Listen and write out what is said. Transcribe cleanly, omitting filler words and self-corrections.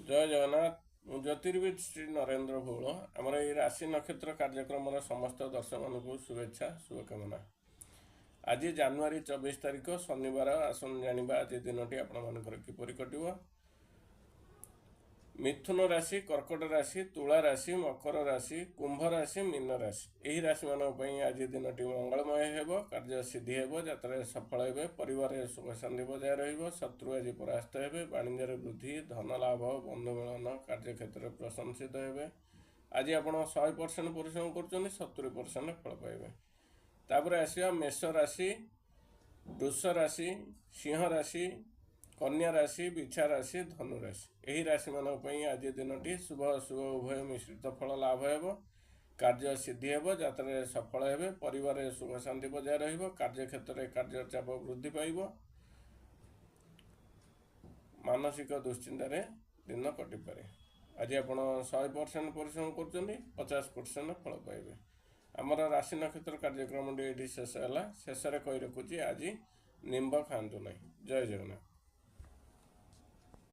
जय जगन्नाथ मु ज्योतिर्विद श्री नरेंद्र भोल आमर ये राशि नक्षत्र कार्यक्रम समस्त दर्शक मान शुभेच्छा शुभकामना। आज जनवरी 24 तारिख शनिवार आसन जाना आज दिन आपर किपर कट। मिथुन राशि, कर्कट राशि, तुला राशि, मकर राशि, कुंभ राशि, मीन राशि यही राशि मानी आज दिन मंगलमय हो, कार्य सिद्धि हो, यात्रा सफल हे, परिवार सुख शांति बजाय रत्रु आज परास्त हे, वाणिज्य वृद्धि, धन लाभ, बंधु मिलन, कार्य क्षेत्र प्रशंसित हे। आज आप 100% परिश्रम कर 70% फल पाइबे। तापर आसवा मेष राशि, वृष राशि, सिंह राशि, कन्या राशि, बिछा राशि, धनु राशि यही राशि मानी आज दिन शुभ अशुभ उभय मिश्रित फल लाभ हो, कार्य सिद्धि हो, यात्रा सफल हे, परिवार सुख शांति बजाय कार्य क्षेत्र कार्य चाप वृद्धि पाइब, मानसिक दुश्चिंतार दिन कटिपे। आज आप 100% परिश्रम कर 50% फल पाइबे। आमर राशि नक्षत्र कार्यक्रम ये शेष है। शेष कही रखुची आज निम्ब खातु ना। जय जगन्नाथ।